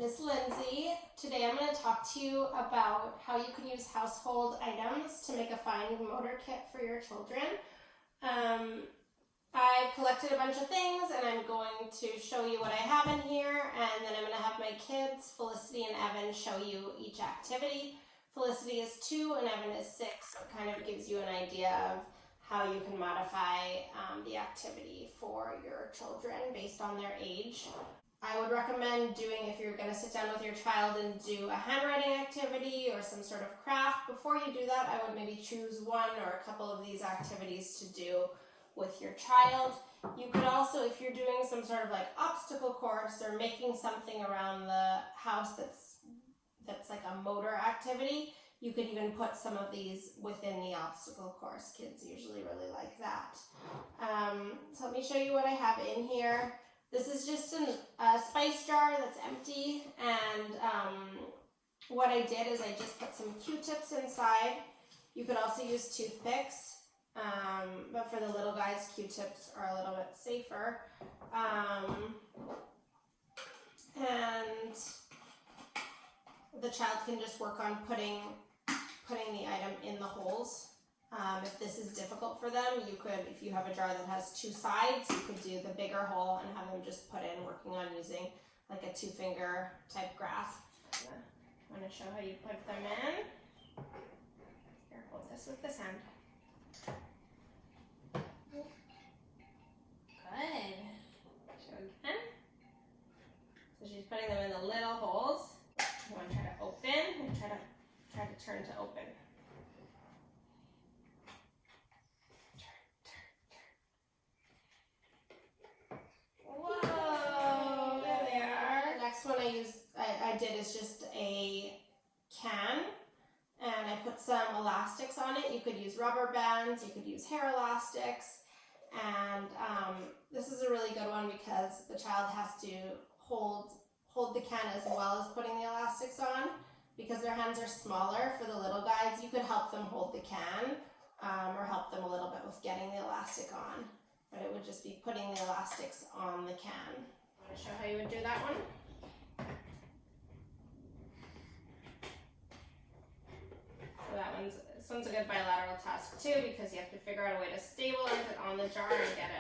Miss Lindsay. Today I'm going to talk to you about how you can use household items to make a fine motor kit for your children. I've collected a bunch of things and I'm going to show you what I have in here, and then I'm going to have my kids, Felicity and Evan, show you each activity. Felicity is 2 and Evan is 6, so it kind of gives you an idea of how you can modify the activity for your children based on their age. I would recommend doing, if you're going to sit down with your child and do a handwriting activity or some sort of craft, before you do that, I would maybe choose one or a couple of these activities to do with your child. You could also, if you're doing some sort of like obstacle course or making something around the house that's like a motor activity, you could even put some of these within the obstacle course. Kids usually really like that. So let me show you what I have in here. This is just a spice jar that's empty, and what I did is I just put some Q-tips inside. You could also use toothpicks, but for the little guys, Q-tips are a little bit safer. And the child can just work on putting the item in the holes. If this is difficult for them, you could, if you have a jar that has 2 sides, you could do the bigger hole and have them just put in, working on using like a 2-finger type grasp. I'm going to show how you put them in. Here, hold this with this hand. Good. Show again. So she's putting them in the little holes. You want to try to open and try to turn to open. Whoa, there they are. The next one I did is just a can, and I put some elastics on it. You could use rubber bands, you could use hair elastics, and this is a really good one because the child has to hold the can as well as putting the elastics on. Because their hands are smaller, for the little guys, you could help them hold the can or help them a little bit with getting the elastic on. But it would just be putting the elastics on the can. I'm going to show how you would do that one. So this one's a good bilateral task too, because you have to figure out a way to stabilize it on the jar and get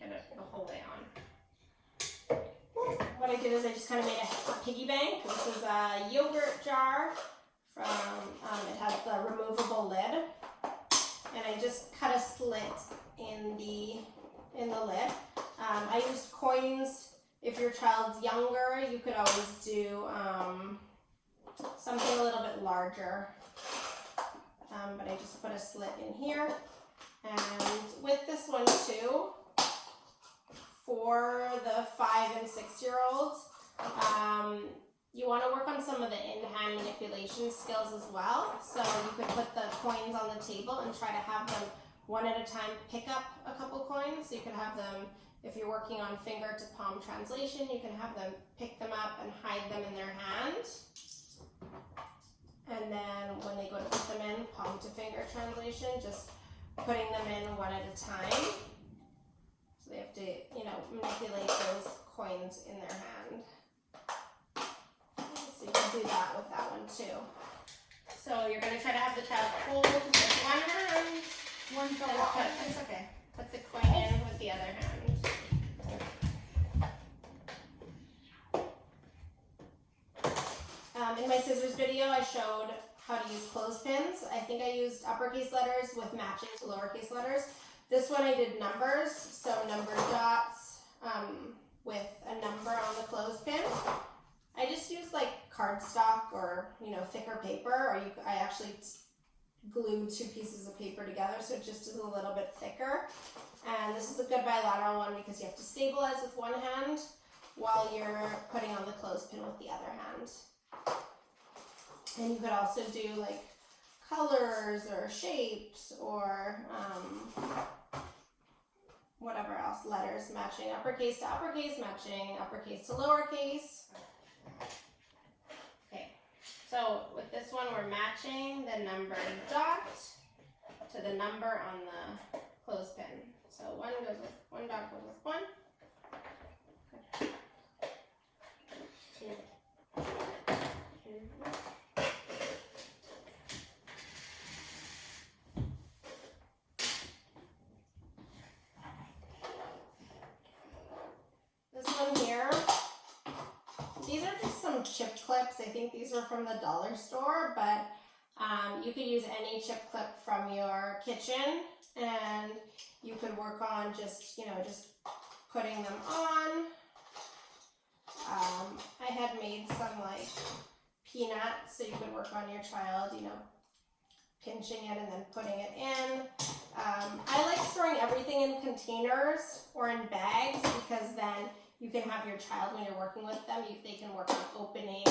it the whole way on. What I did is I just kind of made a piggy bank. This is a yogurt jar from, it has the removable lid. And I just cut a slit in the lid. I used coins. If your child's younger, you could always do something a little bit larger. But I just put a slit in here. And with this one too, for the 5 and 6-year-olds, you want to work on some of the in-hand manipulation skills as well. So you could put the coins on the table and try to have them one at a time pick up a couple coins. So you could have them, if you're working on finger to palm translation, you can have them pick them up and hide them in their hand. And then when they go to put them in, palm to finger translation, just putting them in one at a time. So they have to, manipulate those coins in their hand. So you can do that with that one too. So you're going to try to have the child hold with one hand. It's okay. Put the coin in with the other hand. In my scissors video, I showed how to use clothespins. I think I used uppercase letters with matching to lowercase letters. This one I did numbers, so number dots with a number on the clothespin. I just used like cardstock or thicker paper, or I actually glued 2 pieces of paper together, so it just is a little bit thicker. And this is a good bilateral one because you have to stabilize with one hand while you're putting on the clothespin with the other hand. And you could also do like colors or shapes or whatever else, letters matching uppercase to uppercase, matching uppercase to lowercase. Okay, so with this one we're matching the number dot to the number on the clothespin. So one dot goes with one. think these were from the dollar store, but you could use any chip clip from your kitchen, and you could work on just, you know, just putting them on. I had made some like peanuts, so you could work on your child, you know, pinching it and then putting it in. I like storing everything in containers or in bags, because then you can have your child, when you're working with them, they can work on opening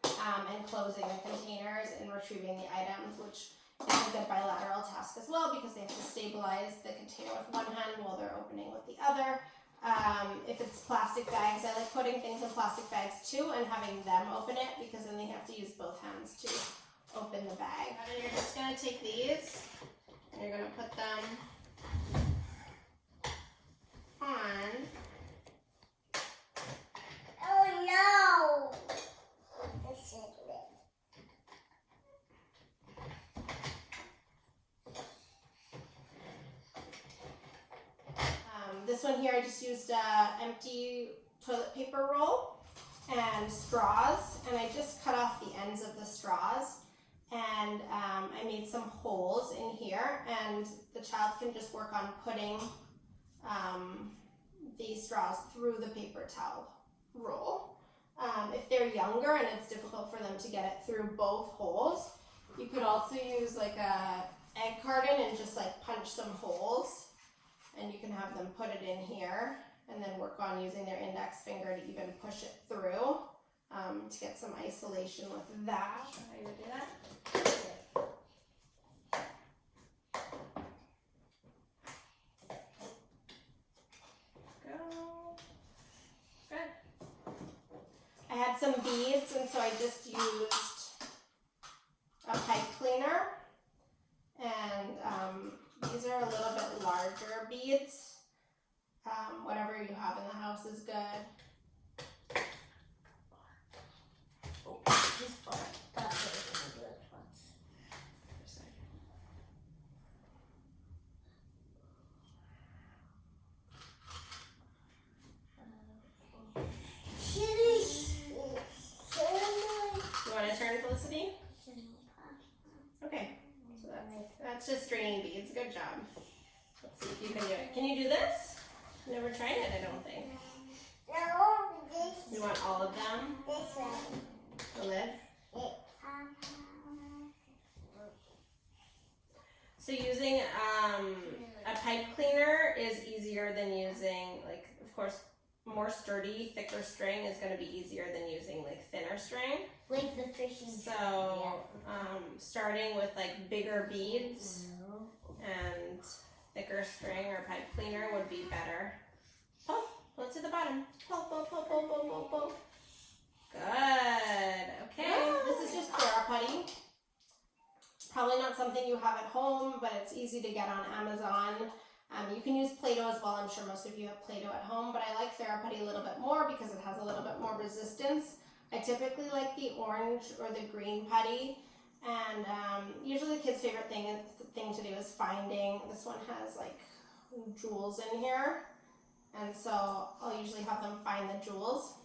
and closing the containers and retrieving the items, which is a good bilateral task as well, because they have to stabilize the container with one hand while they're opening with the other. If it's plastic bags, I like putting things in plastic bags too and having them open it, because then they have to use both hands to open the bag. And you're just going to take these and you're going to put them on. Oh no! This is it. This one here, I just used empty toilet paper roll and straws, and I just cut off the ends of the straws, and I made some holes in here, and the child can just work on putting these straws through the paper towel roll. If they're younger and it's difficult for them to get it through both holes, you could also use like a egg carton and just like punch some holes, and you can have them put it in here and then work on using their index finger to even push it through to get some isolation with that. Show how you would do that. Go. Good. I had some beads, and so I just used a pipe cleaner, and these are a little bit larger beads. Whatever you have in the house is good. Oh, this part. That's what we're going to do at once. You want to turn, Felicity? Okay. So that's just stringing beads. Good job. Let's see if you can do it. Can you do this? Never tried it, I don't think. No, this. You want all of them? This one. The lid? So using a pipe cleaner is easier than using, like, of course, more sturdy, thicker string is going to be easier than using like thinner string. Like the fishing. So starting with like bigger beads and thicker string or pipe cleaner would be better. Pull it to the bottom. Pull. Good. Okay. This is just Theraputty. Probably not something you have at home, but it's easy to get on Amazon. You can use PlayDoh as well. I'm sure most of you have PlayDoh at home, but I like Theraputty a little bit more because it has a little bit more resistance. I typically like the orange or the green putty, and usually the kids' favorite thing to do is finding. This one has like jewels in here, and so I'll usually have them find the jewels.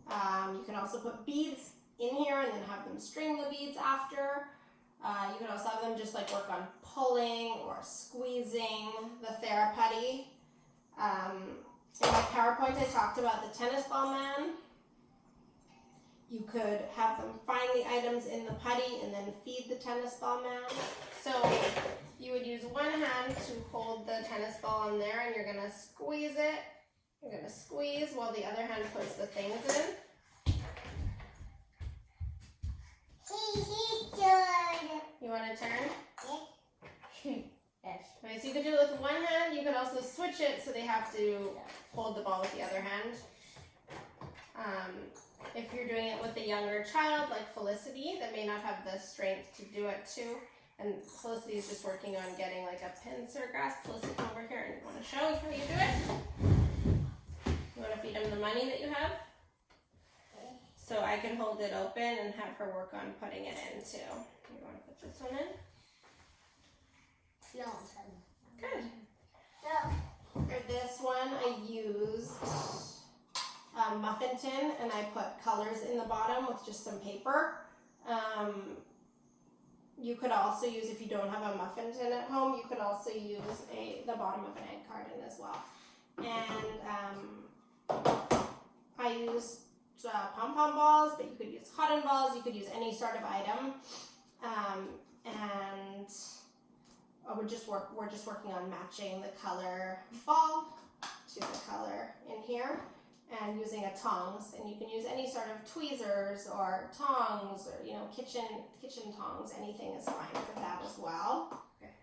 You can also put beads in here and then have them string the beads after. You can also have them just like work on pulling or squeezing the Theraputty. In my PowerPoint I talked about the tennis ball man. You could have them find the items in the putty and then feed the tennis ball man. So you would use one hand to hold the tennis ball in there, and you're going to squeeze it. You're going to squeeze while the other hand puts the things in. You want to turn? Yes. Okay, so you could do it with one hand. You could also switch it so they have to hold the ball with the other hand. If you're doing it with a younger child like Felicity that may not have the strength to do it too, and Felicity is just working on getting like a pincer grasp. Felicity, come over here and you want to show how you do it? You want to feed him the money that you have? So I can hold it open and have her work on putting it in too. You want to put this one in? No. Good. For this one, I used muffin tin and I put colors in the bottom with just some paper. You could also use, if you don't have a muffin tin at home, you could also use the bottom of an egg carton as well. And I used pom-pom balls, but you could use cotton balls, you could use any sort of item. And we're just working on matching the color ball to the color in here, and using a tongs, and you can use any sort of tweezers or tongs or kitchen tongs. Anything is fine for that as well. Okay.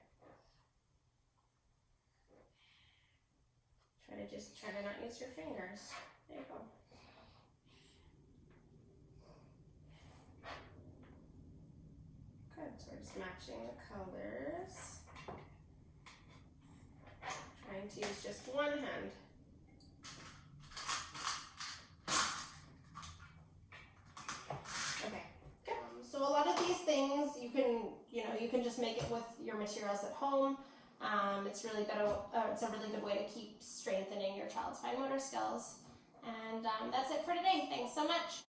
Try to not use your fingers. There you go. Good. So we're just matching the colors. Trying to use just one hand. Okay, good. So a lot of these things you can just make it with your materials at home. It's a really good way to keep strengthening your child's fine motor skills. And that's it for today. Thanks so much.